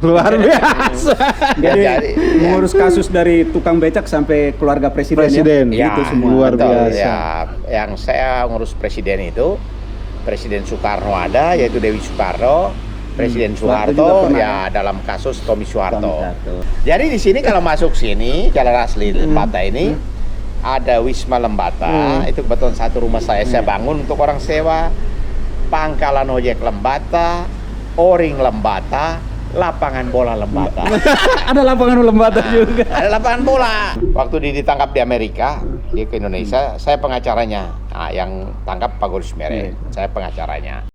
Luar biasa. Jadi mengurus kasus dari tukang becak sampai keluarga presiden, ya, itu semua. luar betul, biasa. ya. Yang saya ngurus presiden itu Presiden Soekarno ada, yaitu Dewi Soekarno, Presiden Soeharto ya dalam kasus Tommy Soeharto. Jadi di sini kalau masuk sini Jalan Asli Lembata ini ada Wisma Lembata, itu kebetulan satu rumah saya bangun untuk orang sewa, pangkalan ojek Lembata, O-ring Lembata, lapangan bola Lembata. Ada lapangan Lembata juga. Ada lapangan bola. Waktu ditangkap di Amerika, dia ke Indonesia, saya pengacaranya. Nah, yang tangkap Pak Godus Mere, saya pengacaranya.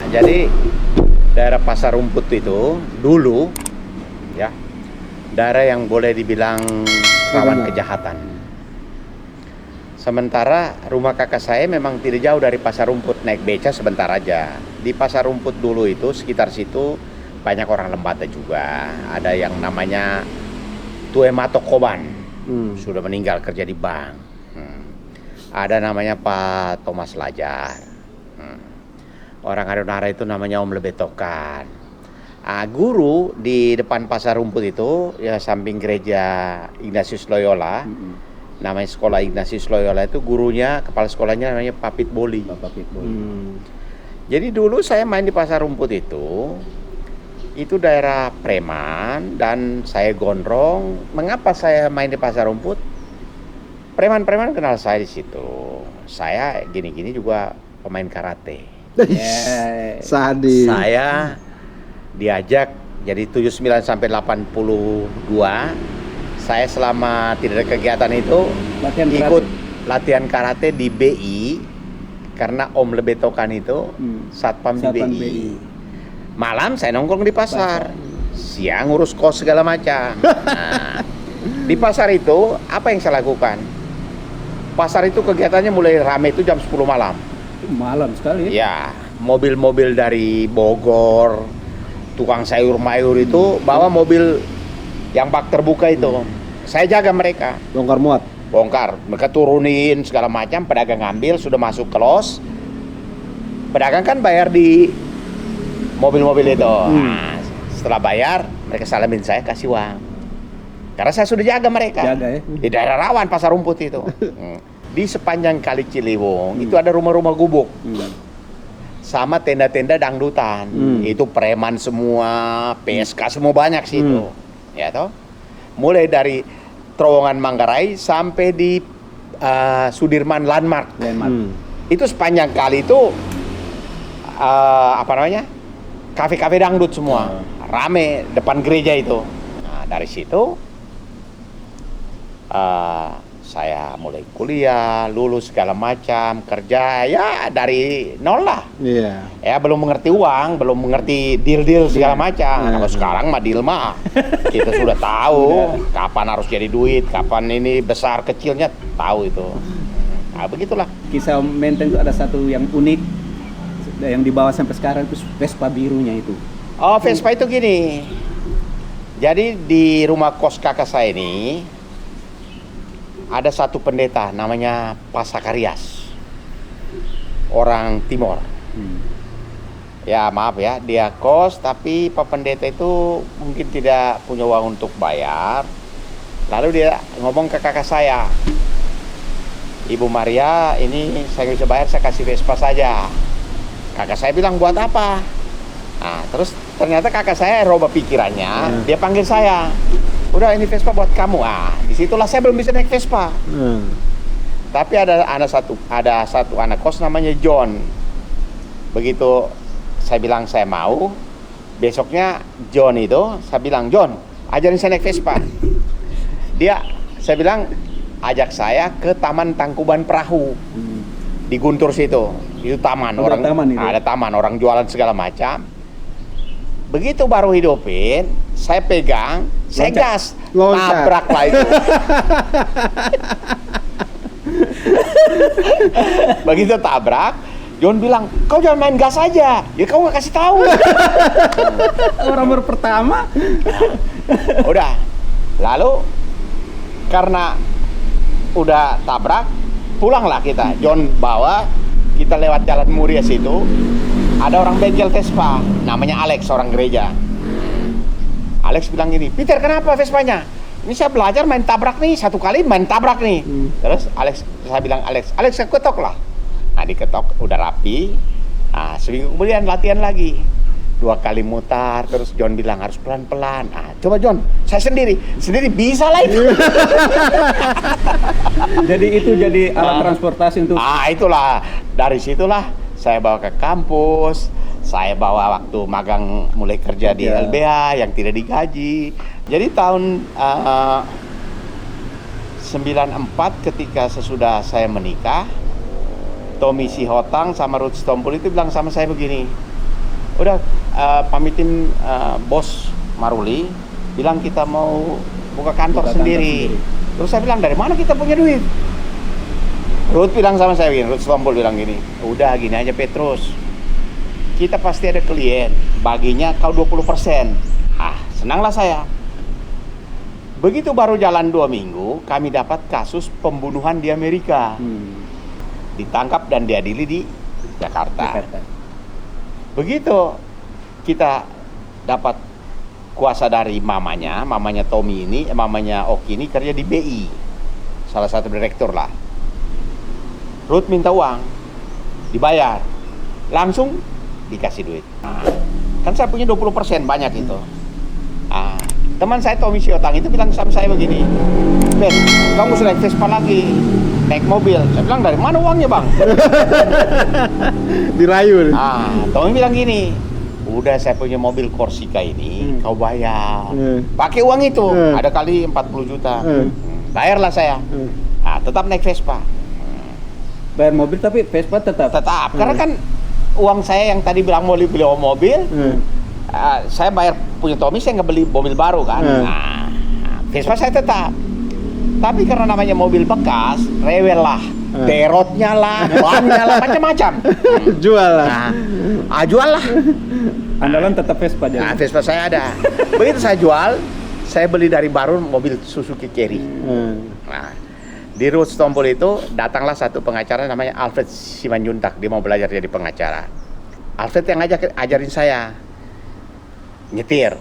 Jadi daerah Pasar Rumput itu dulu ya daerah yang boleh dibilang rawan kejahatan. Sementara rumah kakak saya memang tidak jauh dari Pasar Rumput, naik beca sebentar aja. Di Pasar Rumput dulu itu sekitar situ banyak orang Lembata juga. Ada yang namanya Tuemato Koban, sudah meninggal kerja di bank. Ada namanya Pak Thomas Lajar. Orang Adonara itu namanya Om Lebetokan. Guru di depan Pasar Rumput itu ya samping gereja Ignatius Loyola, namanya sekolah Ignatius Loyola itu gurunya, kepala sekolahnya namanya Pak Pitboli. Jadi dulu saya main di Pasar Rumput itu daerah preman dan saya gondrong. Mengapa saya main di Pasar Rumput? Preman-preman kenal saya di situ. Saya gini-gini juga pemain karate. Sadis. Saya diajak jadi 79 sampai 82. Saya selama tidak ada kegiatan itu ikut latihan karate di BI karena Om Lebetokan itu satpam di BI. Malam saya nongkrong di pasar. Siang ngurus kos segala macam. Nah, di pasar itu apa yang saya lakukan? Pasar itu kegiatannya mulai rame itu jam 10 malam. Malam sekali ya. Mobil-mobil dari Bogor, tukang sayur mayur itu bawa mobil yang bak terbuka itu. Saya jaga mereka. Bongkar muat. Bongkar, mereka turunin segala macam, pedagang ngambil, sudah masuk ke los. Pedagang kan bayar di mobil-mobil itu. Nah, setelah bayar, mereka salamin saya, kasih uang. Karena saya sudah jaga mereka. Jaga ya. Di daerah rawan Pasar Rumput itu. Di sepanjang Kali Ciliwung itu ada rumah-rumah gubuk sama tenda-tenda dangdutan. Itu preman semua, PSK semua banyak situ. Ya toh. Mulai dari terowongan Manggarai sampai di Sudirman Landmark. Itu sepanjang kali itu kafe-kafe dangdut semua. Rame depan gereja itu. Nah, dari situ saya mulai kuliah, lulus segala macam, kerja ya dari nol lah. Ya belum mengerti uang, belum mengerti deal-deal segala macam. Kalau sekarang mah deal mah kita sudah tahu kapan harus jadi duit, kapan ini besar kecilnya tahu itu. Nah begitulah. Kisah Menteng itu ada satu yang unik yang dibawa sampai sekarang itu Vespa birunya itu. Oh Vespa itu gini. Jadi di rumah kos kakak saya ini ada satu pendeta namanya Pak Sakarias, orang Timor. Ya maaf ya, dia kos tapi Pak Pendeta itu mungkin tidak punya uang untuk bayar. Lalu dia ngomong ke kakak saya, Ibu Maria, ini saya nggak bisa bayar, saya kasih Vespa saja. Kakak saya bilang buat apa? Nah terus ternyata kakak saya roba pikirannya, dia panggil saya. Udah ini Vespa buat kamu. Disitulah saya belum bisa naik Vespa. Tapi ada satu anak kos namanya John. Begitu saya bilang saya mau, besoknya John itu saya bilang, John ajarin saya naik Vespa. Saya bilang ajak saya ke Taman Tangkuban Perahu di Guntur situ. Itu taman, ada taman orang jualan segala macam. Begitu baru hidupin, saya pegang, saya gas, Loncat. tabrak lah itu. Begitu tabrak, John bilang, kau jangan main gas aja, ya kau nggak kasih tahu. Orang baru pertama. Udah, lalu karena udah tabrak, pulanglah kita. John bawa, kita lewat jalan Muria situ, ada orang bengkel Vespa, namanya Alex, orang gereja. Alex bilang gini, Peter kenapa Vespanya? Ini saya belajar main tabrak nih, satu kali main tabrak nih. Terus saya bilang Alex saya ketok lah. Nah diketok, udah rapi. Nah seminggu kemudian latihan lagi. 2 kali mutar, terus John bilang harus pelan-pelan. Ah, coba John, saya sendiri bisa lah itu. Jadi itu jadi alat transportasi untuk. Itulah, dari situlah saya bawa ke kampus. Saya bawa waktu magang mulai kerja di LBH yang tidak digaji. Jadi tahun 94 ketika sesudah saya menikah, Tommy Sihotang sama Ruth Stompul itu bilang sama saya begini, udah pamitin bos Maruli, bilang kita mau buka kantor sendiri. Terus saya bilang dari mana kita punya duit? Ruth bilang sama saya begini, Ruth Stompul bilang gini, udah gini aja Petrus, kita pasti ada klien, baginya kau 20%. Senanglah saya. Begitu baru jalan 2 minggu, kami dapat kasus pembunuhan di Amerika. Ditangkap dan diadili di Jakarta. Begitu kita dapat kuasa dari mamanya Tommy ini, mamanya Oki ini kerja di BI, salah satu direktur lah. Ruth minta uang, dibayar, langsung dikasih duit. Kan saya punya 20%, banyak itu. Teman saya Tommy Siotang itu bilang sama saya begini, Ben, kamu harus naik Vespa lagi, naik mobil. Saya bilang dari mana uangnya bang? Dirayu. Tommy bilang gini, udah saya punya mobil Corsica ini, kau bayar. Pakai uang itu, ada kali 40 juta. Bayarlah saya. Tetap naik Vespa. Bayar mobil tapi Vespa tetap. Karena kan uang saya yang tadi bilang mau beli mobil, saya bayar punya Tommy, saya nggak beli mobil baru kan. Vespa saya tetap. Tapi karena namanya mobil bekas, rewel lah, derotnya lah, bannya lah, macam-macam. Jual lah. Jual lah. Andalan tetap Vespa jadi. Vespa saya ada. Begitu saya jual, saya beli dari baru mobil Suzuki Carry. Di Ruth Stompul itu datanglah satu pengacara namanya Alfred Simanjuntak, dia mau belajar jadi pengacara. Alfred yang ajarin saya nyetir.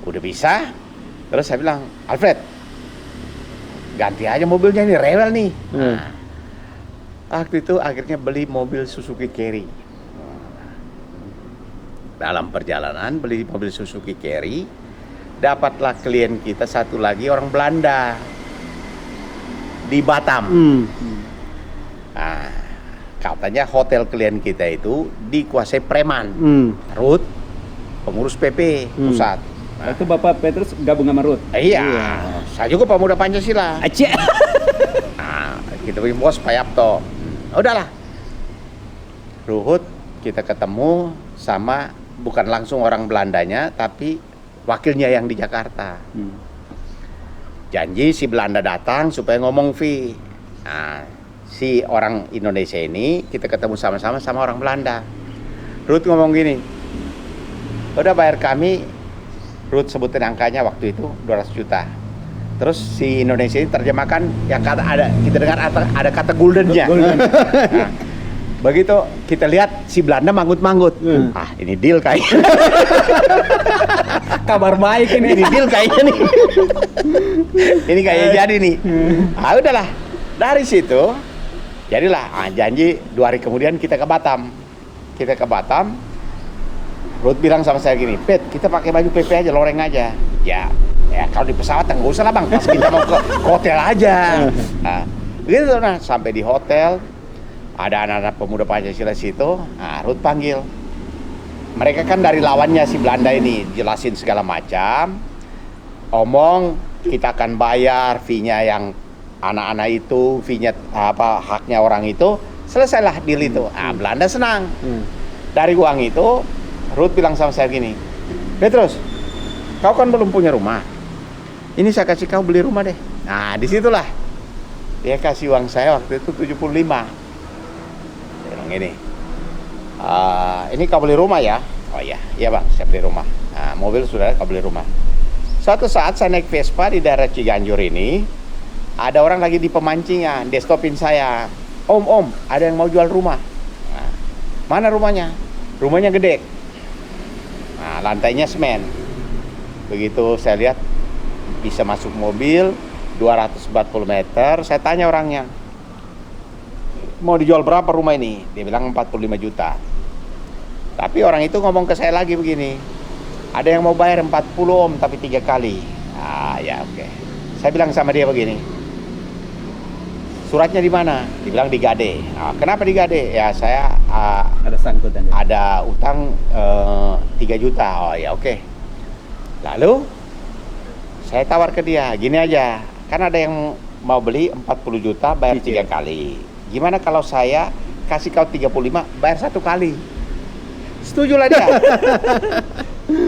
Udah bisa, terus saya bilang, Alfred, ganti aja mobilnya ini, rewel nih. Waktu itu akhirnya beli mobil Suzuki Carry. Dalam perjalanan beli mobil Suzuki Carry, dapatlah klien kita satu lagi orang Belanda di Batam. Katanya hotel klien kita itu dikuasai preman. Ruth, pengurus PP pusat. Itu Bapak Petrus gabung sama Ruth? Iya, saya juga pemuda Pancasila. Kita punya bos Pak Yapto. Udahlah, Ruhut kita ketemu sama bukan langsung orang Belandanya, tapi wakilnya yang di Jakarta. Janji si Belanda datang supaya ngomong fee. Si orang Indonesia ini kita ketemu sama-sama sama orang Belanda. Ruth ngomong gini, udah bayar kami, Ruth sebutin angkanya waktu itu 200 juta. Terus si Indonesia ini terjemahkan yang kata ada, kita dengar ada kata goldennya. Begitu kita lihat si Belanda manggut-manggut. Ini deal kayaknya. Kabar baik ini. Ini deal kayaknya nih. Ini kayaknya jadi nih. Udahlah. Dari situ jadilah janji 2 hari kemudian kita ke Batam. Ruth bilang sama saya gini, Pet, kita pakai baju PP aja, loreng aja. Ya kalau di pesawat nggak usah lah bang, pas kita mau ke hotel aja. Begitu sampai di hotel, ada anak-anak pemuda Pancasila situ. Ruth panggil. Mereka kan dari lawannya si Belanda ini, jelasin segala macam. Omong, kita akan bayar fee-nya yang anak-anak itu, fee-nya haknya orang itu. Selesailah deal itu. Belanda senang. Dari uang itu Ruth bilang sama saya gini, Petrus, kau kan belum punya rumah. Ini saya kasih kau beli rumah deh. Nah, disitulah dia kasih uang saya waktu itu 75. Dia bilang gini, ini kau beli rumah ya? Oh iya, iya bang, saya beli rumah. Nah, mobil sudah kau beli rumah. Suatu saat saya naik Vespa di daerah Ciganjur ini, ada orang lagi di pemancingan, dia stopin saya. Om, ada yang mau jual rumah. Nah, mana rumahnya? Rumahnya gede. Nah, lantainya semen. Begitu saya lihat bisa masuk mobil 240 meter, saya tanya orangnya, mau dijual berapa rumah ini? Dia bilang 45 juta. Tapi orang itu ngomong ke saya lagi begini, ada yang mau bayar 40 om, tapi 3 kali. Ya oke. Saya bilang sama dia begini, suratnya di mana? Dibilang di Gade. Kenapa di Gade? Ya saya Ada sangkutan. ada utang 3 juta. Oh ya oke. Lalu saya tawar ke dia, gini aja, kan ada yang mau beli 40 juta bayar 3 kali. Gimana kalau saya kasih kau 35 bayar 1 kali? Setujulah dia.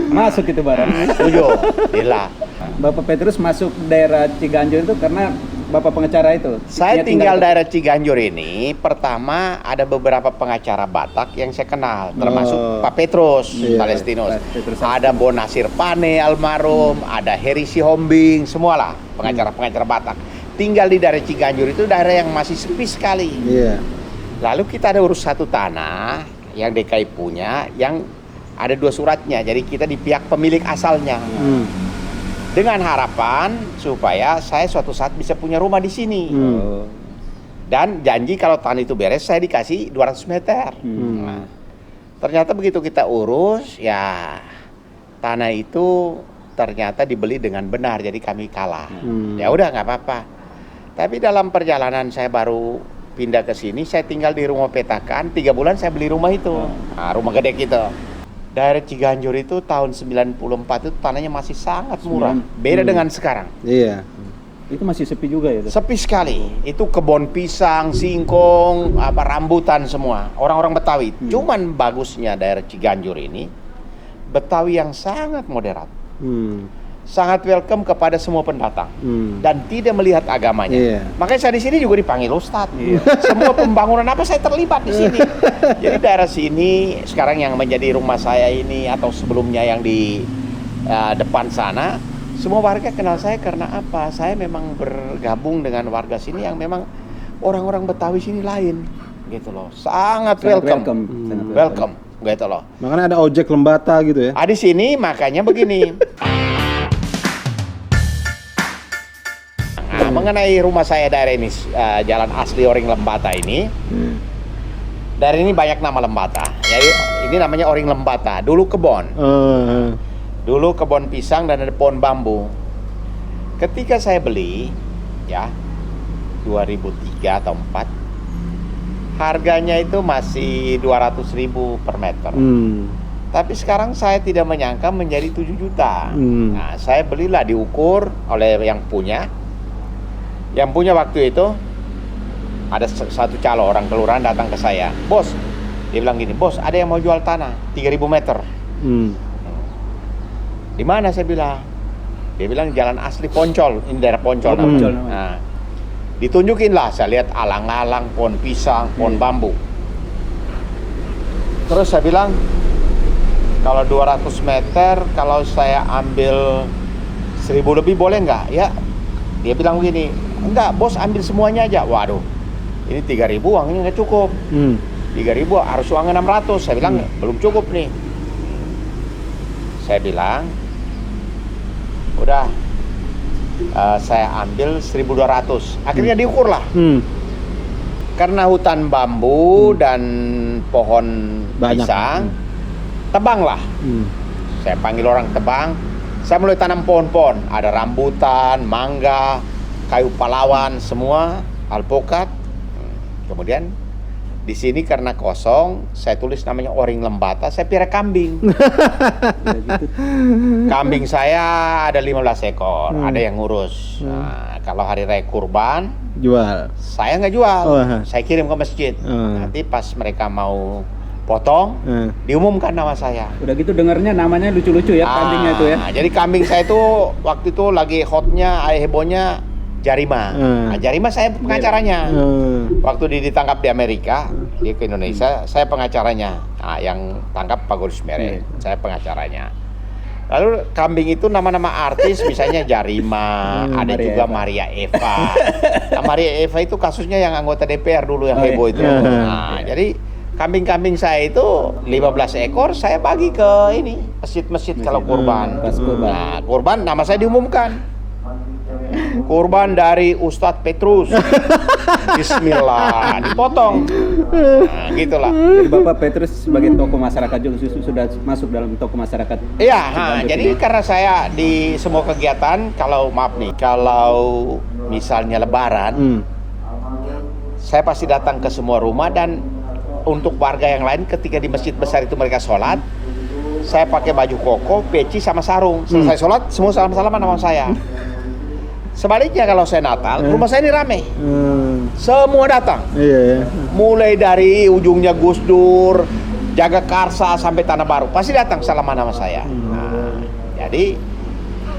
Masuk itu barang. Setuju. Gila. Bapak Petrus masuk daerah Ciganjur itu karena Bapak pengacara itu. Saya Dia tinggal daerah Ciganjur ini, pertama ada beberapa pengacara Batak yang saya kenal, termasuk Pak Petrus Palestinus. Ada Bonasir Pane almarhum, ada Heri Sihombing, semualah pengacara-pengacara Batak. Tinggal di daerah Ciganjur itu daerah yang masih sepi sekali. Lalu kita ada urus satu tanah yang DKI punya, yang ada 2 suratnya, jadi kita di pihak pemilik asalnya. Dengan harapan supaya saya suatu saat bisa punya rumah di sini. Dan janji kalau tanah itu beres saya dikasih 200 meter. Nah, ternyata begitu kita urus, ya tanah itu ternyata dibeli dengan benar, jadi kami kalah. Ya udah nggak apa-apa. Tapi dalam perjalanan saya baru pindah ke sini, saya tinggal di rumah petakan, 3 bulan saya beli rumah itu. Nah, rumah gede gitu. Daerah Ciganjur itu tahun 94 itu tanahnya masih sangat murah. Beda dengan sekarang. Iya. Itu masih sepi juga ya? Sepi sekali. Itu kebun pisang, singkong, rambutan semua. Orang-orang Betawi. Cuman bagusnya daerah Ciganjur ini, Betawi yang sangat moderat. Sangat welcome kepada semua pendatang. Dan tidak melihat agamanya. Makanya saya di sini juga dipanggil Ustadz. Semua pembangunan apa saya terlibat di sini. Jadi daerah sini sekarang yang menjadi rumah saya ini, atau sebelumnya yang di depan sana, semua warga kenal saya karena apa? Saya memang bergabung dengan warga sini yang memang orang-orang Betawi sini lain, gitu loh. Sangat welcome. Welcome, gitu loh. Makanya ada ojek Lembata gitu ya. Di sini makanya begini. Mengenai rumah saya daerah ini, Jalan Asli Oring Lembata ini, daerah ini banyak nama Lembata. Jadi ini namanya Oring Lembata. Dulu kebon, dulu kebon pisang dan ada pohon bambu. Ketika saya beli, ya 2003 atau 4, harganya itu masih 200.000 per meter. Tapi sekarang saya tidak menyangka menjadi 7 juta. Nah, saya belilah diukur oleh yang punya. Yang punya waktu itu ada satu calo orang kelurahan datang ke saya, bos, dia bilang gini, bos ada yang mau jual tanah 3.000 meter. Di mana saya bilang? Dia bilang Jalan Asli Poncol, ini daerah Poncol. Nah, ditunjukin lah, saya lihat alang-alang, pohon pisang, pohon bambu. Terus saya bilang, kalau 200 meter, kalau saya ambil 1.000 lebih boleh nggak? Ya, dia bilang begini, enggak bos, ambil semuanya aja. Waduh, ini 3.000 uangnya nggak cukup. 3.000 harus uangnya 600. Saya bilang belum cukup nih. Saya bilang udah, saya ambil 1.200. Akhirnya diukur lah. Karena hutan bambu dan pohon pisang, tebang lah. Saya panggil orang tebang. Saya mulai tanam pohon-pohon, ada rambutan, mangga, kayu pahlawan, semua, alpukat. Kemudian di sini karena kosong, saya tulis namanya Oring Lembata. Saya piara kambing. Kambing saya ada 15 ekor, ada yang ngurus. Nah, kalau hari raya kurban, jual. Saya nggak jual, saya kirim ke masjid. Nanti pas mereka mau potong, Eh. diumumkan nama saya. Udah gitu dengarnya namanya lucu-lucu ya kambingnya itu ya. Jadi kambing saya itu waktu itu lagi hotnya, hebohnya Jarima. Nah, Jarima saya pengacaranya. Waktu ditangkap di Amerika, dia ke Indonesia, saya pengacaranya. Nah, yang tangkap Pak Gulus Mere, saya pengacaranya. Lalu kambing itu nama-nama artis, misalnya Jarima, ada Maria juga Eva. Maria Eva. Nah, Maria Eva itu kasusnya yang anggota DPR dulu yang heboh itu. Nah, jadi kambing-kambing saya itu 15 ekor saya bagi ke ini masjid-masjid kalau kurban. Pas kurban. Nah, kurban nama saya diumumkan. Kurban dari Ustadz Petrus. Bismillah, dipotong. Nah, gitulah. Jadi Bapak Petrus sebagai tokoh masyarakat juga sudah masuk dalam tokoh masyarakat. Iya, Ciganjur jadi ini. karena saya di semua kegiatan, kalau maaf nih, kalau misalnya Lebaran, saya pasti datang ke semua rumah, dan untuk warga yang lain ketika di masjid besar itu mereka sholat, saya pakai baju koko, peci sama sarung. Selesai sholat, semua salam-salaman sama saya. Sebaliknya kalau saya Natal, rumah saya ini rame, semua datang. Iya. Mulai dari ujungnya Gus Dur, Jagakarsa sampai Tanah Baru, pasti datang salaman sama saya. Nah, jadi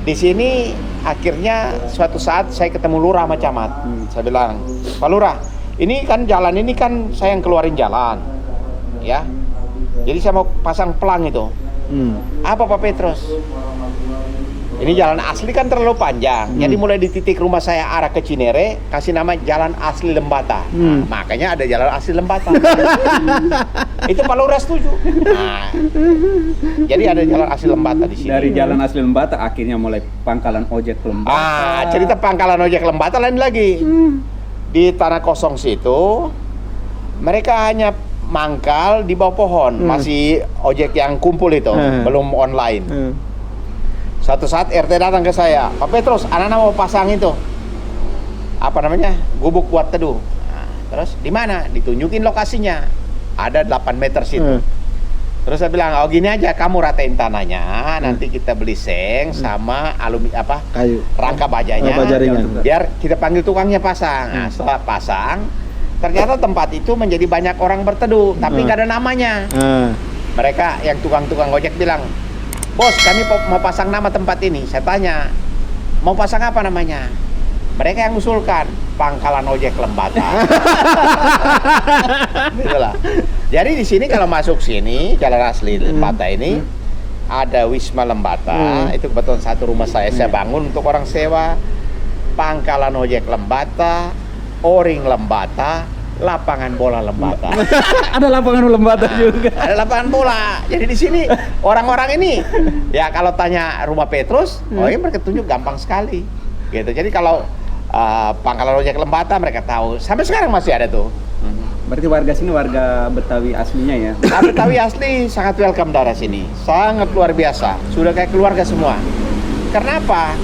di sini akhirnya suatu saat saya ketemu lurah sama camat. Saya bilang, Pak Lurah, ini kan jalan ini kan saya yang keluarin jalan, ya. Jadi saya mau pasang pelang itu. Apa Pak Petrus? Ini jalan asli kan terlalu panjang. Jadi mulai di titik rumah saya arah ke Cinere, kasih nama Jalan Asli Lembata. Nah, makanya ada Jalan Asli Lembata. Itu Pak Lurah setuju. Nah, jadi ada Jalan Asli Lembata di sini. Dari Jalan Asli Lembata akhirnya mulai pangkalan ojek Lembata. Cerita pangkalan ojek Lembata lain lagi. Di tanah kosong situ, mereka hanya mangkal di bawah pohon. Masih ojek yang kumpul itu, belum online. Suatu saat RT datang ke saya, Pak Petrus, anak-anak mau pasang itu, apa namanya, gubuk buat teduh. Nah, terus di mana? Ditunjukin lokasinya. Ada 8 meter situ. Terus saya bilang, oh gini aja, kamu ratain tanahnya, nanti kita beli seng sama Kayu. rangka bajanya, Baja ringan. biar kita panggil tukangnya pasang. Nah, setelah pasang, ternyata tempat itu menjadi banyak orang berteduh, tapi nggak ada namanya. Mereka yang tukang-tukang ojek bilang, Bos, kami mau pasang nama tempat ini. Saya tanya, mau pasang apa namanya? Mereka yang usulkan, Pangkalan Ojek Lembata. Gitulah. Jadi di sini kalau masuk sini, Jalan Asli Lembata ini, ada Wisma Lembata. Itu kebetulan satu rumah saya bangun untuk orang sewa. Pangkalan Ojek Lembata, Oring Lembata, lapangan bola Lembata. Ada lapangan Lembata juga. Ada lapangan bola. Jadi di sini orang-orang ini ya kalau tanya rumah Petrus, oh iya mereka tunjuk gampang sekali. Gitu. Jadi kalau Pangkalan Ojek Lembata mereka tahu. Sampai sekarang masih ada tuh. Berarti warga sini warga Betawi aslinya ya. Betawi asli sangat welcome daerah sini. Sangat luar biasa. Sudah kayak keluarga semua. Karena apa?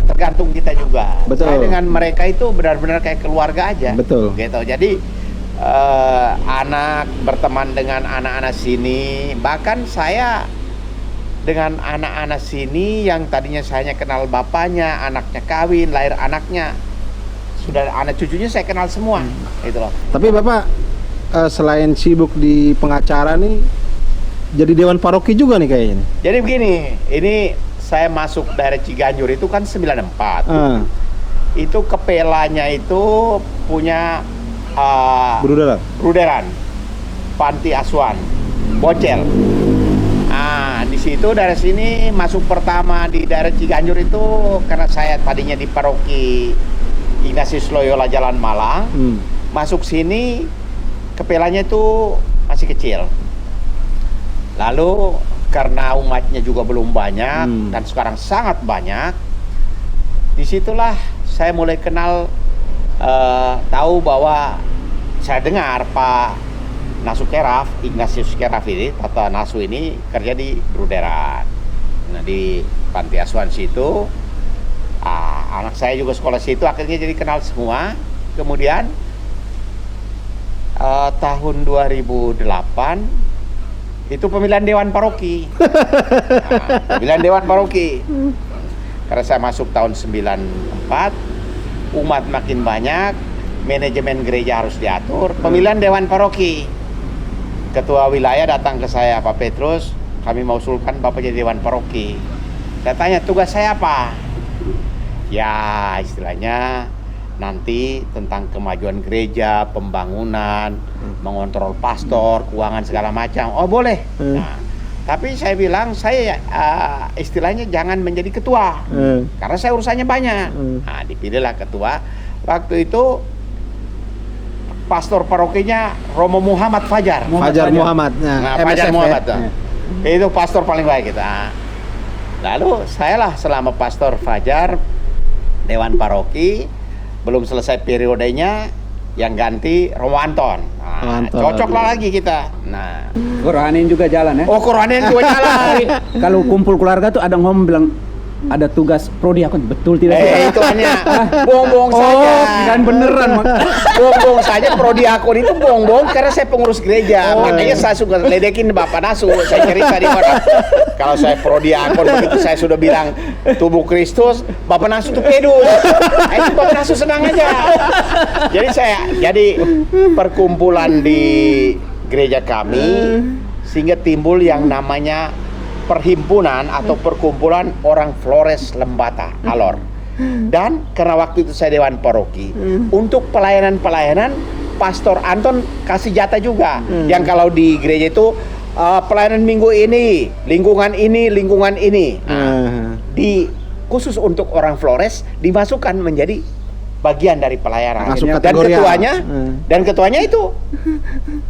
Tergantung kita juga. Betul. Saya dengan mereka itu benar-benar kayak keluarga aja. Betul. Gitu. Jadi anak berteman dengan anak-anak sini. Bahkan saya dengan anak-anak sini yang tadinya saya kenal bapaknya, anaknya kawin, lahir anaknya, sudah anak cucunya saya kenal semua. Gitu loh. Tapi Bapak selain sibuk di pengacara nih, jadi Dewan Paroki juga nih kayaknya nih. Jadi begini, ini saya masuk daerah Ciganjur itu kan 94. Itu kepelanya itu punya Bruderan, Panti Asuhan, Bocel. Nah, di situ dari sini masuk pertama di daerah Ciganjur itu karena saya tadinya di paroki Ignatius Loyola Jalan Malang. Masuk sini kepelanya itu masih kecil. Lalu karena umatnya juga belum banyak dan sekarang sangat banyak, disitulah saya mulai kenal, tahu bahwa saya dengar Pak Nasu Keraf, Ignatius Keraf ini, Tata Nasu ini kerja di Bruderan. Nah di Panti Asuhan situ, anak saya juga sekolah situ, akhirnya jadi kenal semua. Kemudian tahun 2008 itu pemilihan Dewan Paroki. Pemilihan Dewan Paroki. Karena saya masuk tahun 94, umat makin banyak, manajemen gereja harus diatur, pemilihan Dewan Paroki. ketua wilayah datang ke saya, Pak Petrus, kami mau usulkan Bapak jadi Dewan Paroki. Saya tanya, tugas saya apa? Ya, istilahnya nanti tentang kemajuan gereja, pembangunan, mengontrol pastor, keuangan segala macam. Oh, boleh. Nah, tapi saya bilang, saya istilahnya jangan menjadi ketua. Karena saya urusannya banyak. Nah, dipilihlah ketua. Waktu itu pastor parokinya Romo Muhammad Fajar. Fajar Muhammad. Nah, MSF Fajar ya? Muhammad. Itu pastor paling baik kita. Lalu sayalah selama pastor Fajar Dewan Paroki, belum selesai periodenya, yang ganti Romo Anton. Nah, cocoklah lagi kita. Nah, Rohanian juga jalan ya. oh Rohanian juga jalan. Kalau kumpul keluarga tuh ada ngomong bilang ada tugas prodiakon, betul tidak sih? Itu hanya bohong-bohong saja. Kan beneran. Bohong-bohong saja, prodiakon itu bohong-bohong karena saya pengurus gereja. Makanya saya suka ledekin Bapak Nasu. Saya cerita di mana. Kalau saya prodiakon begitu saya sudah bilang tubuh Kristus, Bapak Nasu itu pedus. Itu Bapak Nasu senang aja. Jadi perkumpulan di gereja kami sehingga timbul yang namanya perhimpunan atau perkumpulan orang Flores Lembata Alor. Dan karena waktu itu saya Dewan Paroki, untuk pelayanan-pelayanan Pastor Anton kasih jatah juga. Yang kalau di gereja itu pelayanan minggu ini, lingkungan ini. Di khusus untuk orang Flores dimasukkan menjadi bagian dari pelayanan. Masuk Dan kategori ketuanya itu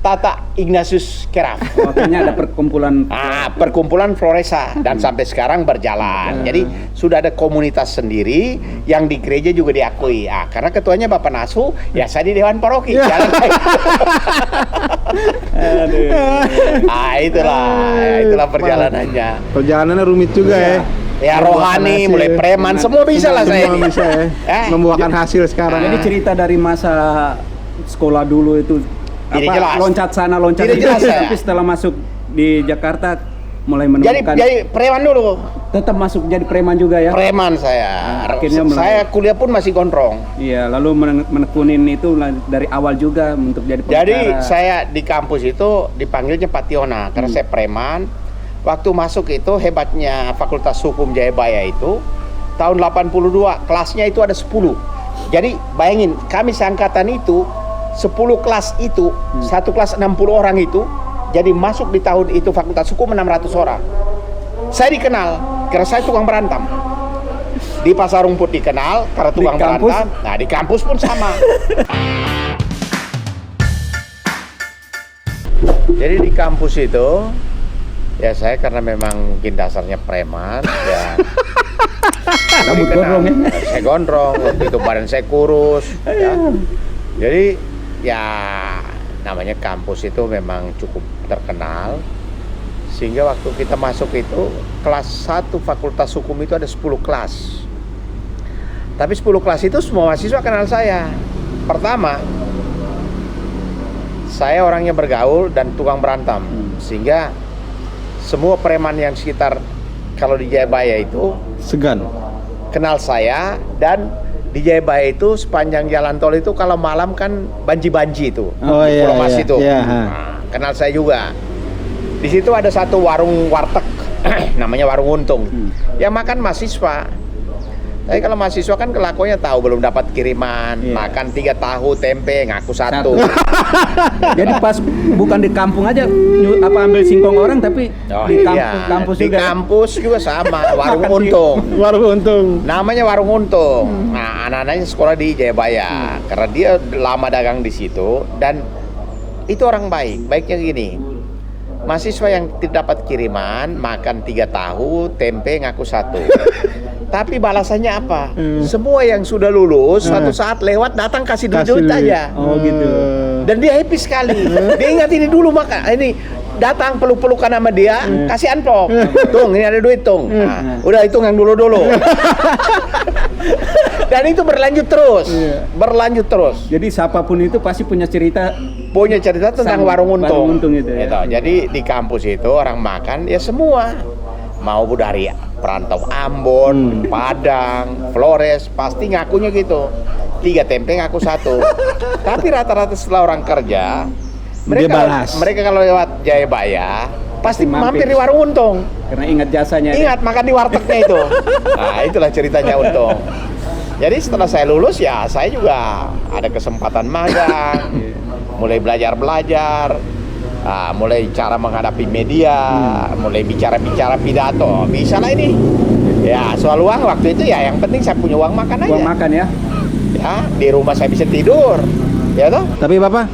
Tata Ignatius Keraf. Makanya ada perkumpulan. Perkumpulan Floresa dan sampai sekarang berjalan. Jadi sudah ada komunitas sendiri yang di gereja juga diakui. Karena ketuanya Bapak Nasu, ya saya di Dewan Paroki. Jalan kayak itulah perjalanannya. Perjalanannya rumit juga ya. Ya rohani, mulai preman, semua bisa lah saya ini. Bisa ya. Membuahkan hasil sekarang. Jadi cerita dari masa sekolah dulu itu Jelas. loncat sana loncat Tidak sini, jelas saya. tapi setelah masuk di Jakarta mulai menemukan. Jadi preman dulu. Tetap masuk jadi preman juga ya. Preman saya. Akhirnya Saya kuliah pun masih gondrong. Iya, lalu menekunin itu dari awal juga untuk jadi pembicara. Jadi saya di kampus itu dipanggilnya Pationa karena saya preman. Waktu masuk itu hebatnya Fakultas Hukum Jayabaya itu tahun 82 kelasnya itu ada 10. Jadi bayangin kami seangkatan itu 10 kelas itu satu kelas 60 orang itu, jadi masuk di tahun itu Fakultas Hukum 600 orang. Saya dikenal karena saya tukang berantem. Di Pasar Rumput dikenal karena tukang berantem. Nah di kampus pun sama. Jadi di kampus itu ya saya karena memang mungkin dasarnya preman ya. Rambut gondrong ya? Saya gondrong, waktu itu badan saya kurus ya. Jadi ya namanya kampus itu memang cukup terkenal. Sehingga waktu kita masuk itu kelas 1 Fakultas Hukum itu ada 10 kelas. Tapi 10 kelas itu semua mahasiswa kenal saya. Pertama, saya orangnya bergaul dan tukang berantem. Sehingga semua preman yang sekitar kalau di Jayabaya itu segan kenal saya. Dan di Jayabaya itu sepanjang jalan tol itu kalau malam kan banji-banji itu di Pulau Mas itu. Nah, kenal saya juga. Di situ ada satu warung warteg namanya Warung Untung. Yang makan mahasiswa. Tapi kalau mahasiswa kan kelakuannya tahu belum dapat kiriman, makan 3 tahu tempe ngaku 1. Jadi pas bukan di kampung aja ambil singkong orang, tapi di kampus di juga. kampus juga sama Warung Untung. Warung Untung. Namanya Warung Untung. Nah, anak-anaknya sekolah di Jayabaya karena dia lama dagang di situ dan itu orang baik. Baiknya gini. Mahasiswa yang tidak dapat kiriman makan 3 tahu tempe ngaku 1. Tapi balasannya apa? Semua yang sudah lulus suatu saat lewat datang kasih duit aja. Oh gitu. Dan dia happy sekali. Dia ingat ini dulu ini datang peluk-pelukan sama dia, kasih amplop. Tung, ini ada duit, Tung. Nah, udah hitung yang dulu-dulu. Dan itu berlanjut terus. Berlanjut terus. Jadi siapapun itu pasti punya cerita tentang Warung Untung. Warung Untung itu ya. Gitu. Jadi di kampus itu orang makan ya semua. Mau dari perantau Ambon, Padang, Flores, pasti ngakunya gitu. 3 tempe ngaku 1. Tapi rata-rata setelah orang kerja, Dia balas. Mereka kalau lewat Jayabaya pasti mampir Mampir. di warung Untung. Karena ingat jasanya. Ingat makan di wartegnya itu. Nah, itulah ceritanya Untung. Jadi setelah saya lulus ya saya juga ada kesempatan magang, mulai belajar, mulai cara menghadapi media, mulai bicara pidato. Bisa lah ini. Ya soal uang waktu itu ya yang penting saya punya uang makan aja. Uang makan ya. Ya di rumah saya bisa tidur, ya toh. Tapi Bapak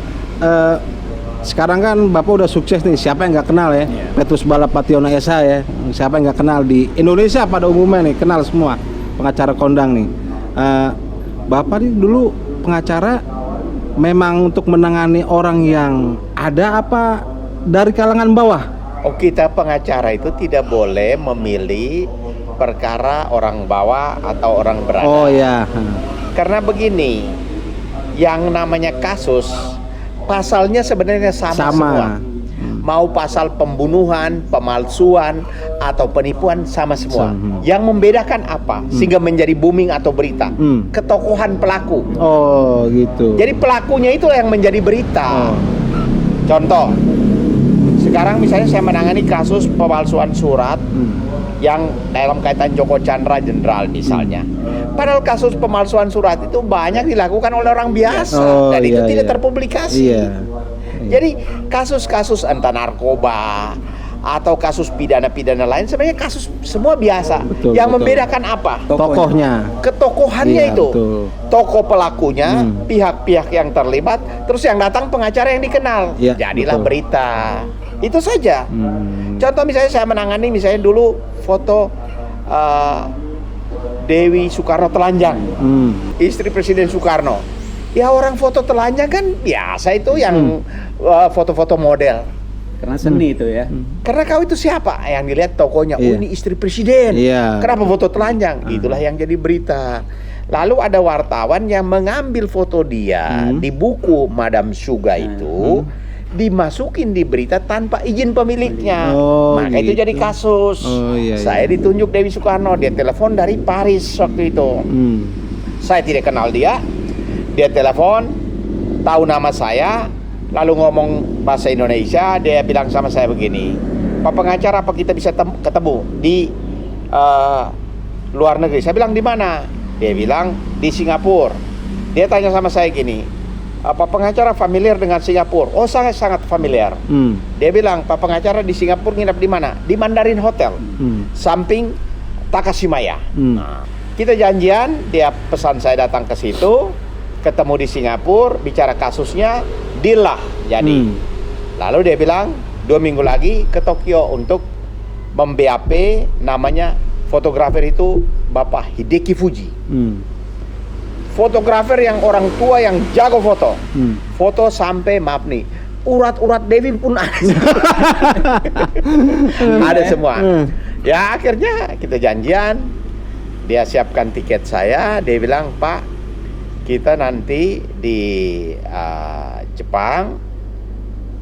sekarang kan Bapak udah sukses nih. Siapa yang nggak kenal ya? Petrus Balapationo Esa ya. Siapa yang nggak kenal di Indonesia pada umumnya nih, kenal semua pengacara kondang nih. Bapak nih dulu pengacara memang untuk menangani orang yang ada apa dari kalangan bawah? Oh, kita pengacara itu tidak boleh memilih perkara orang bawah atau orang berada. Oh ya. Karena begini, yang namanya kasus pasalnya sebenarnya sama semua. Mau pasal pembunuhan, pemalsuan, atau penipuan sama semua. Yang membedakan apa? Sehingga menjadi booming atau berita. Ketokohan pelaku. Oh gitu. Jadi pelakunya itulah yang menjadi berita. Oh. Contoh, sekarang misalnya saya menangani kasus pemalsuan surat yang dalam kaitan Joko Chandra Jenderal misalnya. Padahal kasus pemalsuan surat itu banyak dilakukan oleh orang biasa dan itu tidak terpublikasi. Jadi kasus-kasus entah narkoba atau kasus pidana-pidana lain sebenarnya kasus semua biasa. Yang membedakan apa? Tokohnya. Ketokohannya itu. Betul. Tokoh pelakunya, pihak-pihak yang terlibat, terus yang datang pengacara yang dikenal. Jadilah berita. Itu saja. Contoh misalnya saya menangani misalnya dulu foto Dewi Soekarno telanjang, istri Presiden Soekarno. Ya orang foto telanjang kan biasa itu yang foto-foto model. Karena seni itu ya. Karena kau itu siapa? Yang dilihat tokonya, oh ini istri presiden. Kenapa foto telanjang? Itulah yang jadi berita. Lalu ada wartawan yang mengambil foto dia di buku Madam Suga itu, dimasukin di berita tanpa izin pemiliknya. Maka itu jadi kasus. Saya ditunjuk Dewi Soekarno, dia telepon dari Paris waktu itu. Saya tidak kenal dia. Dia telepon, tahu nama saya, lalu ngomong bahasa Indonesia. Dia bilang sama saya begini, Pak pengacara, apa kita bisa ketemu di luar negeri? Saya bilang di mana? Dia bilang di Singapura. Dia tanya sama saya gini, Pak pengacara familiar dengan Singapura? Oh saya sangat familiar. Dia bilang, Pak pengacara di Singapura nginap di mana? Di Mandarin Hotel, samping Takashimaya. Nah, kita janjian, dia pesan saya datang ke situ. Ketemu di Singapura, bicara kasusnya, deal lah jadi. Lalu dia bilang 2 minggu lagi ke Tokyo untuk mem-BAP, namanya fotografer itu Bapak Hideki Fuji. Fotografer yang orang tua yang jago foto. Foto sampai maaf nih, urat-urat Dewi pun ada. Ada semua. Ya akhirnya kita janjian, dia siapkan tiket saya, dia bilang, Pak kita nanti di Jepang,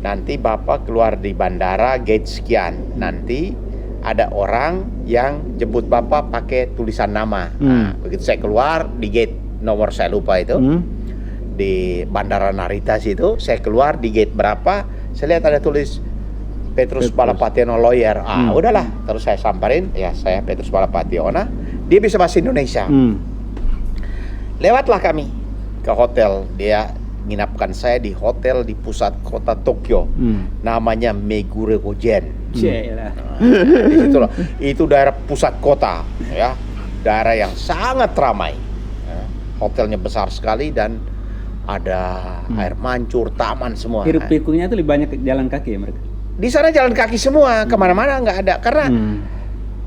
nanti Bapak keluar di bandara gate sekian, nanti ada orang yang jemput Bapak pakai tulisan nama. Nah, begitu saya keluar di gate nomor saya lupa itu, di Bandara Narita situ, saya keluar di gate berapa, saya lihat ada tulis Petrus Balapationo lawyer. Udahlah, terus saya samperin, ya saya Petrus Balapationo, dia bisa bahasa Indonesia. Lewatlah kami ke hotel, dia menginapkan saya di hotel di pusat kota Tokyo, namanya Megure Gojen. Itu daerah pusat kota, ya, daerah yang sangat ramai. Hotelnya besar sekali dan ada air mancur, taman semua. Hiruk pikuknya itu lebih banyak jalan kaki ya mereka. Di sana jalan kaki semua, kemana-mana nggak ada karena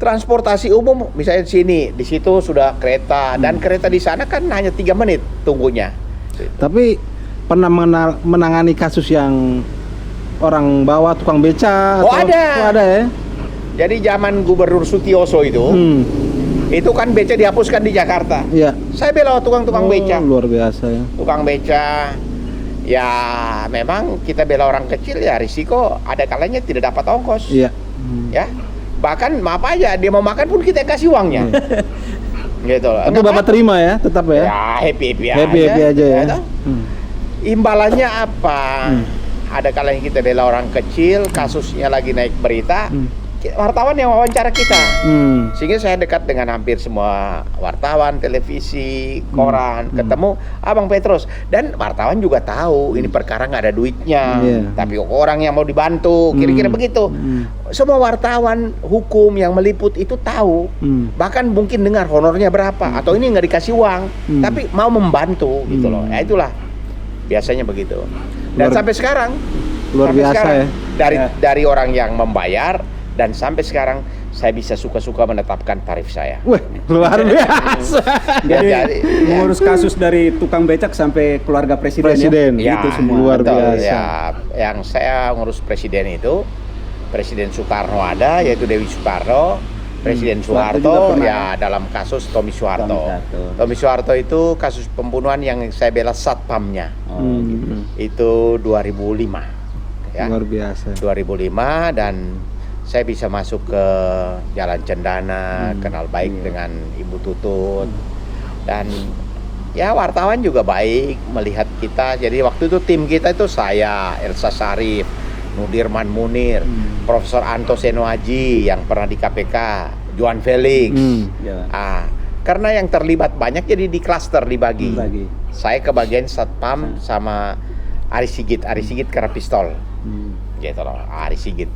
transportasi umum misalnya di sini, di situ sudah kereta dan kereta di sana kan hanya 3 menit tunggunya. Tapi pernah menangani kasus yang orang bawa tukang beca? Ada ya. Jadi zaman Gubernur Sutioso itu kan beca dihapuskan di Jakarta. Iya. Saya bela tukang-tukang beca. Luar biasa ya. Tukang beca. Ya memang kita bela orang kecil ya risiko ada kalanya tidak dapat ongkos. Iya. Ya. Bahkan maaf aja dia mau makan pun kita kasih uangnya. Gitu loh. Tapi Bapak terima ya, tetap ya? Ya happy aja ya. Imbalannya apa? ada kalanya kita bela orang kecil, kasusnya lagi naik berita, wartawan yang wawancara kita. Sehingga saya dekat dengan hampir semua wartawan, televisi, koran, ketemu Abang Petrus. Dan wartawan juga tahu ini perkara nggak ada duitnya, tapi orang yang mau dibantu, kira-kira begitu. Semua wartawan hukum yang meliput itu tahu, bahkan mungkin dengar honornya berapa, atau ini nggak dikasih uang, tapi mau membantu gitu loh. Ya itulah biasanya begitu. Dan sampai sekarang luar biasa sekarang, ya. dari orang yang membayar, dan sampai sekarang saya bisa suka-suka menetapkan tarif saya. Wah, luar biasa. Jadi mengurus kasus dari tukang becak sampai keluarga presiden. Ya, itu semua. luar betul, biasa. ya. Yang saya ngurus presiden itu, Presiden Soekarno ada, yaitu Dewi Soekarno, Presiden Soeharto, ya dalam kasus Tommy Soeharto. Tommy Soeharto itu kasus pembunuhan yang saya bela satpamnya. Itu 2005. Ya. Luar biasa. 2005 dan saya bisa masuk ke Jalan Cendana, kenal baik dengan Ibu Tutut, dan ya wartawan juga baik melihat kita. Jadi waktu itu tim kita itu saya, Elsa Syarif, Nudirman Munir, Profesor Anto Seno Aji yang pernah di KPK, Johan Felix. Karena yang terlibat banyak jadi di klaster dibagi. Saya kebagian Satpam sama Ari Sigit karena pistol. Gitu loh, Ari Sigit.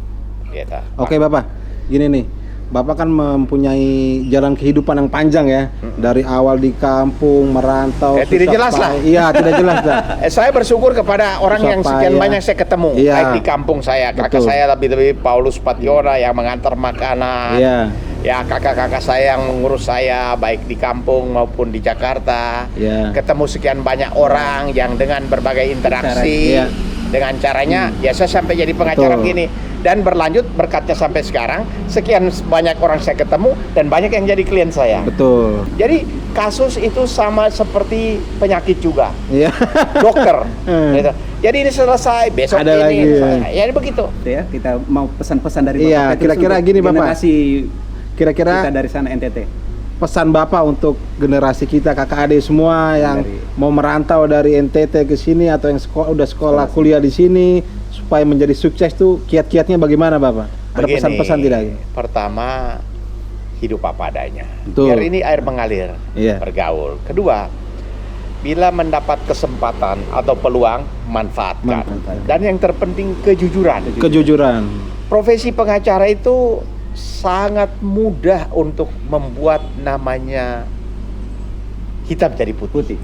Gitu. Oke Bapak, gini nih, Bapak kan mempunyai jalan kehidupan yang panjang ya, dari awal di kampung, merantau. Tidak jelas lah. Iya, tidak jelas lah. Saya bersyukur kepada orang Susah yang sekian payah. banyak saya ketemu, baik di kampung saya, kakak saya lebih Paulus Patiora yang mengantar makanan. Ya, kakak-kakak saya yang mengurus saya baik di kampung maupun di Jakarta. Ketemu sekian banyak orang yang dengan berbagai interaksi. Dengan caranya, ya saya sampai jadi pengacara begini. Dan berlanjut berkatnya sampai sekarang, sekian banyak orang saya ketemu dan banyak yang jadi klien saya. Betul. Jadi kasus itu sama seperti penyakit juga. Dokter. Gitu. Jadi ini selesai, besok ada ini lagi. ya begitu. Ya, kita mau pesan-pesan dari Bapak. Iya, kira-kira gini Bapak. Generasi kira-kira kita dari sana NTT. Pesan Bapak untuk generasi kita, kakak adik semua yang mau merantau dari NTT ke sini atau yang udah sekolah kuliah di sini supaya menjadi sukses tuh kiat-kiatnya bagaimana Bapak? Ada pesan-pesan tidak? Pertama, hidup apa adanya. Betul. Biar ini air mengalir, bergaul. Kedua, bila mendapat kesempatan atau peluang, manfaatkan. Dan yang terpenting kejujuran. Kejujuran. Profesi pengacara itu sangat mudah untuk membuat namanya hitam jadi putih.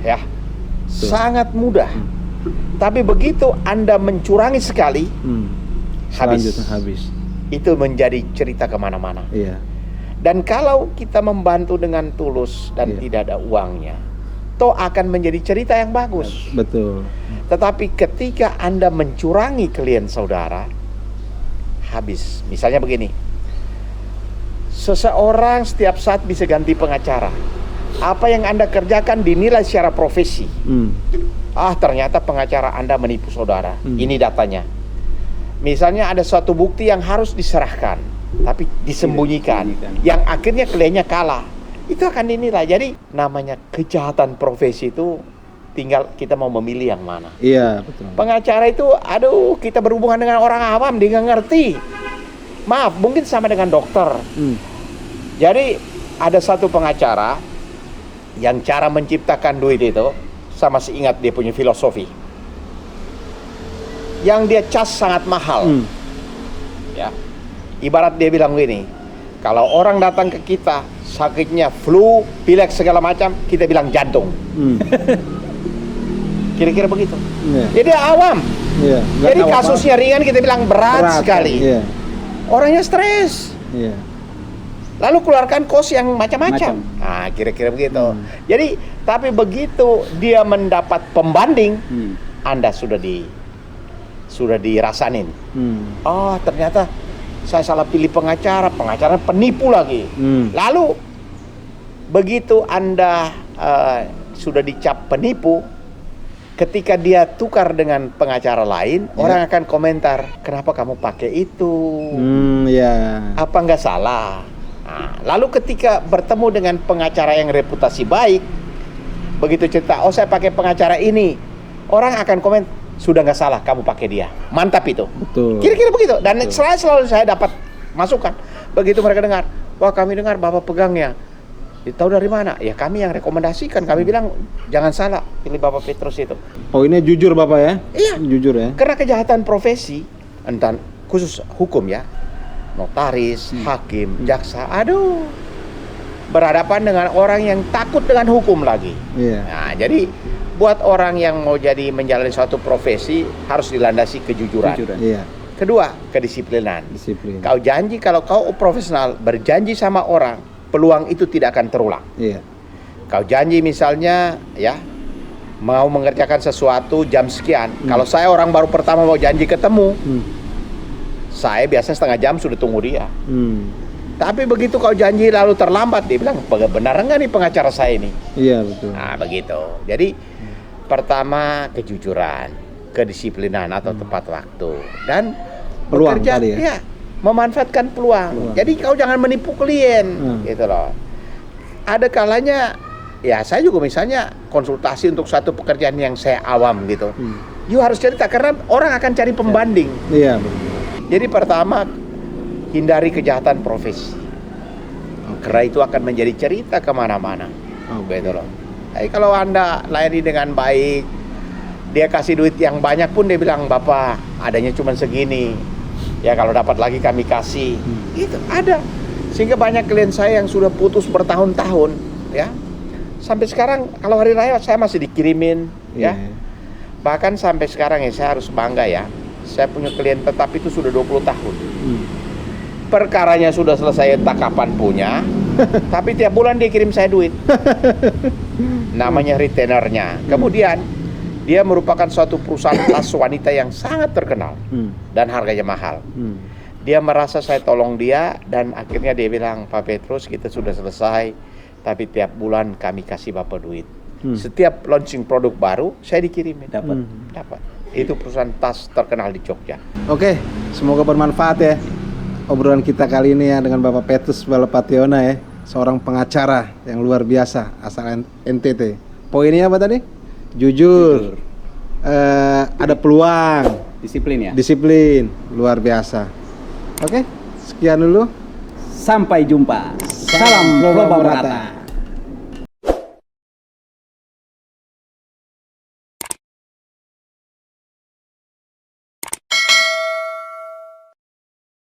Ya, sangat mudah. Tapi begitu Anda mencurangi sekali, habis. Itu menjadi cerita kemana-mana. Dan kalau kita membantu dengan tulus dan tidak ada uangnya, toh akan menjadi cerita yang bagus. Betul. Tetapi ketika Anda mencurangi klien saudara, habis. Misalnya begini, seseorang setiap saat bisa ganti pengacara. Apa yang Anda kerjakan dinilai secara profesi. Ternyata pengacara Anda menipu saudara. Ini datanya. Misalnya ada suatu bukti yang harus diserahkan, tapi disembunyikan, yang akhirnya kliennya kalah. Itu akan dinilai. Jadi namanya kejahatan profesi itu tinggal kita mau memilih yang mana. Iya, betul. Pengacara itu, kita berhubungan dengan orang awam, dia nggak ngerti. Maaf, mungkin sama dengan dokter. Jadi ada satu pengacara yang cara menciptakan duit itu, sama seingat dia punya filosofi. Yang dia cas sangat mahal. Ya, ibarat dia bilang begini, kalau orang datang ke kita sakitnya flu, pilek segala macam, kita bilang jantung. Kira-kira begitu. Jadi awam. Jadi kasusnya ringan kita bilang berat sekali. Orangnya stres. Lalu keluarkan kos yang macam-macam. Kira-kira begitu. Jadi tapi begitu dia mendapat pembanding, Anda sudah dirasain. Ternyata saya salah pilih pengacara penipu lagi. Lalu begitu Anda sudah dicap penipu, ketika dia tukar dengan pengacara lain, orang akan komentar, kenapa kamu pakai itu? Apa nggak salah? Lalu ketika bertemu dengan pengacara yang reputasi baik, begitu cerita, saya pakai pengacara ini, orang akan komen, sudah nggak salah kamu pakai dia. Mantap itu. Betul. Kira-kira begitu. Dan selalu saya dapat masukan. Begitu mereka dengar, wah kami dengar Bapak pegangnya. Tahu dari mana? Ya kami yang rekomendasikan. Kami bilang jangan salah pilih Bapak Petrus itu. Poinnya jujur Bapak ya? Iya. Jujur ya? Karena kejahatan profesi, entah khusus hukum ya, notaris, hakim, jaksa, aduh, berhadapan dengan orang yang takut dengan hukum lagi. Iya. Nah, jadi buat orang yang mau jadi menjalani suatu profesi harus dilandasi kejujuran. Iya. Kedua, kedisiplinan. Disiplin. Kau janji kalau kau profesional berjanji sama orang, peluang itu tidak akan terulang. Iya. Kau janji misalnya ya mau mengerjakan sesuatu jam sekian. Kalau saya orang baru pertama mau janji ketemu, saya biasanya setengah jam sudah tunggu dia. Tapi begitu kau janji lalu terlambat, dia bilang benar enggak nih pengacara saya ini? Iya betul. Nah begitu. Jadi pertama kejujuran, kedisiplinan atau tepat waktu, dan Peluang bekerja, tadi ya? ya, memanfaatkan peluang. Jadi kau jangan menipu klien, gitu loh. Ada kalanya, ya saya juga misalnya konsultasi untuk satu pekerjaan yang saya awam gitu. You harus cerita karena orang akan cari pembanding. Iya betul. Jadi pertama hindari kejahatan profesi. Karena itu akan menjadi cerita kemana-mana. Gitu loh. Tapi kalau Anda layani dengan baik, dia kasih duit yang banyak pun dia bilang, Bapak adanya cuma segini. Ya kalau dapat lagi kami kasih. Itu ada. Sehingga banyak klien saya yang sudah putus bertahun-tahun, ya. Sampai sekarang kalau hari raya saya masih dikirimin, ya. Bahkan sampai sekarang ya saya harus bangga ya. Saya punya klien tetap itu sudah 20 tahun. Perkaranya sudah selesai entah kapan punya, tapi tiap bulan dia kirim saya duit. Namanya retainernya. Kemudian dia merupakan suatu perusahaan tas wanita yang sangat terkenal dan harganya mahal. Dia merasa saya tolong dia dan akhirnya dia bilang, Pak Petrus kita sudah selesai, tapi tiap bulan kami kasih Bapak duit. Setiap launching produk baru saya dikirimin. Dapat. Itu perusahaan tas terkenal di Jogja. Oke, semoga bermanfaat ya obrolan kita kali ini ya dengan Bapak Petrus Balapationa ya, seorang pengacara yang luar biasa asal NTT. Poinnya apa tadi? Jujur. Ada peluang. Disiplin ya. Disiplin, luar biasa. Oke, sekian dulu. Sampai jumpa. Salam Loba Merata.